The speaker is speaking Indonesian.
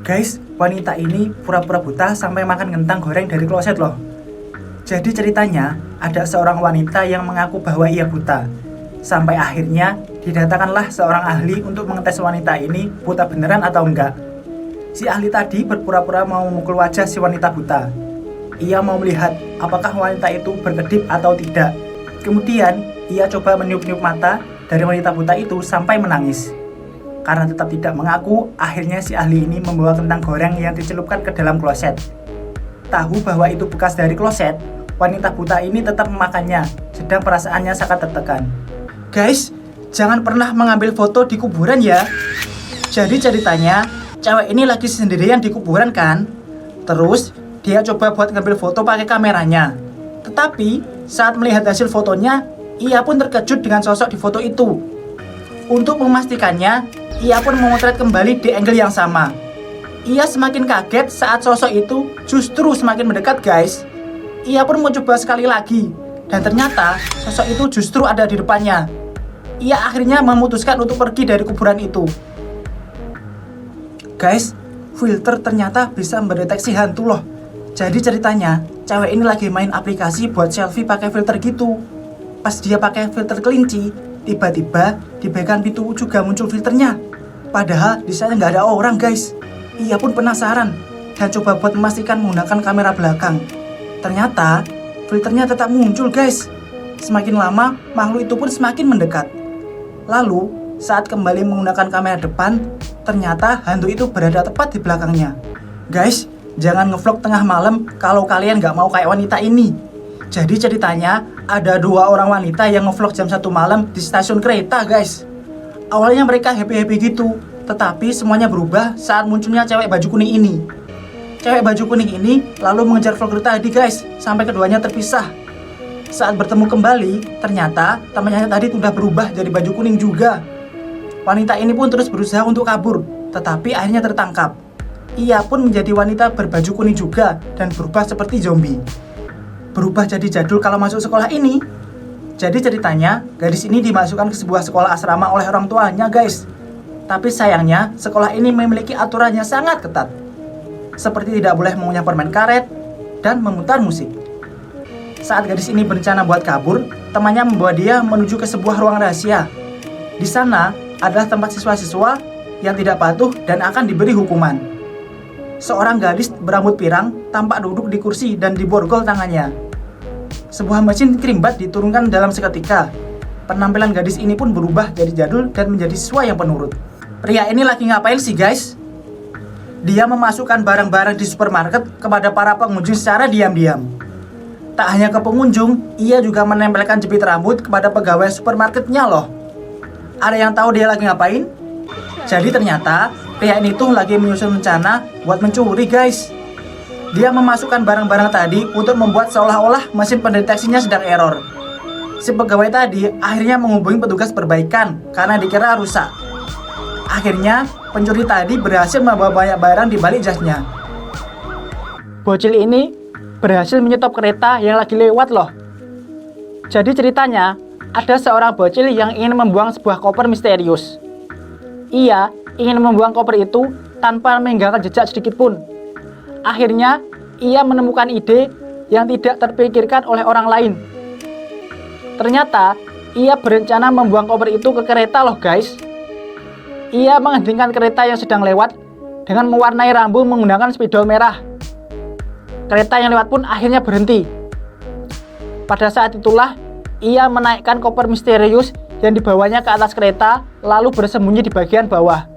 Guys, wanita ini pura-pura buta sampai makan kentang goreng dari kloset loh. Jadi ceritanya, ada seorang wanita yang mengaku bahwa ia buta. Sampai akhirnya didatangkanlah seorang ahli untuk mengetes wanita ini buta beneran atau enggak. Si ahli tadi berpura-pura mau memukul wajah si wanita buta. Ia mau melihat apakah wanita itu berkedip atau tidak. Kemudian, ia coba meniup-niup mata dari wanita buta itu sampai menangis. Karena tetap tidak mengaku, akhirnya si ahli ini membawa kentang goreng yang dicelupkan ke dalam kloset. Tahu bahwa itu bekas dari kloset, wanita buta ini tetap memakannya, sedang perasaannya sangat tertekan. Guys, jangan pernah mengambil foto di kuburan ya. Jadi ceritanya, cewek ini lagi sendirian di kuburan kan. Terus, dia coba buat ngambil foto pakai kameranya. Tetapi, saat melihat hasil fotonya, ia pun terkejut dengan sosok di foto itu. Untuk memastikannya, ia pun memotret kembali di angle yang sama. Ia semakin kaget saat sosok itu justru semakin mendekat guys. Ia pun mencoba sekali lagi, dan ternyata sosok itu justru ada di depannya. Ia akhirnya memutuskan untuk pergi dari kuburan itu. Guys, filter ternyata bisa mendeteksi hantu loh. Jadi ceritanya, cewek ini lagi main aplikasi buat selfie pakai filter gitu. Pas dia pakai filter kelinci, tiba-tiba di bagian pintu juga muncul filternya. Padahal di sana nggak ada orang guys. Ia pun penasaran dan coba buat memastikan menggunakan kamera belakang. Ternyata filternya tetap muncul guys. Semakin lama makhluk itu pun semakin mendekat. Lalu saat kembali menggunakan kamera depan, ternyata hantu itu berada tepat di belakangnya. Guys, jangan ngevlog tengah malam kalau kalian nggak mau kayak wanita ini. Jadi ceritanya ada dua orang wanita yang ngevlog jam 1 malam di stasiun kereta guys. Awalnya mereka happy-happy gitu, tetapi semuanya berubah saat munculnya cewek baju kuning ini. Cewek baju kuning ini lalu mengejar vlogger tadi guys, sampai keduanya terpisah. Saat bertemu kembali, ternyata temannya tadi sudah berubah jadi baju kuning juga. Wanita ini pun terus berusaha untuk kabur, tetapi akhirnya tertangkap. Ia pun menjadi wanita berbaju kuning juga dan berubah seperti zombie. Berubah jadi jadul kalau masuk sekolah ini. Jadi ceritanya, gadis ini dimasukkan ke sebuah sekolah asrama oleh orang tuanya guys. Tapi sayangnya, sekolah ini memiliki aturan yang sangat ketat. Seperti tidak boleh mengunyah permen karet dan memutar musik. Saat gadis ini berencana buat kabur, temannya membawa dia menuju ke sebuah ruang rahasia. Di sana adalah tempat siswa-siswa yang tidak patuh dan akan diberi hukuman. Seorang gadis berambut pirang tampak duduk di kursi dan diborgol tangannya. Sebuah mesin krimbat diturunkan dalam seketika. Penampilan gadis ini pun berubah jadi jadul dan menjadi siswa yang penurut. Pria ini lagi ngapain sih guys? Dia memasukkan barang-barang di supermarket kepada para pengunjung secara diam-diam. Tak hanya ke pengunjung, ia juga menempelkan jepit rambut kepada pegawai supermarketnya loh. Ada yang tahu dia lagi ngapain? Jadi ternyata pria ini tuh lagi menyusun rencana buat mencuri guys. Dia memasukkan barang-barang tadi untuk membuat seolah-olah mesin pendeteksinya sedang error. Si pegawai tadi akhirnya menghubungi petugas perbaikan karena dikira rusak. Akhirnya pencuri tadi berhasil membawa banyak barang di balik jasnya. Bocil ini berhasil menyetop kereta yang lagi lewat loh. Jadi ceritanya ada seorang bocil yang ingin membuang sebuah koper misterius. Ia ingin membuang koper itu tanpa meninggalkan jejak sedikit pun. Akhirnya, ia menemukan ide yang tidak terpikirkan oleh orang lain. Ternyata, ia berencana membuang koper itu ke kereta loh guys. Ia menghentikan kereta yang sedang lewat dengan mewarnai rambu menggunakan spidol merah. Kereta yang lewat pun akhirnya berhenti. Pada saat itulah, ia menaikkan koper misterius yang dibawanya ke atas kereta, lalu bersembunyi di bagian bawah.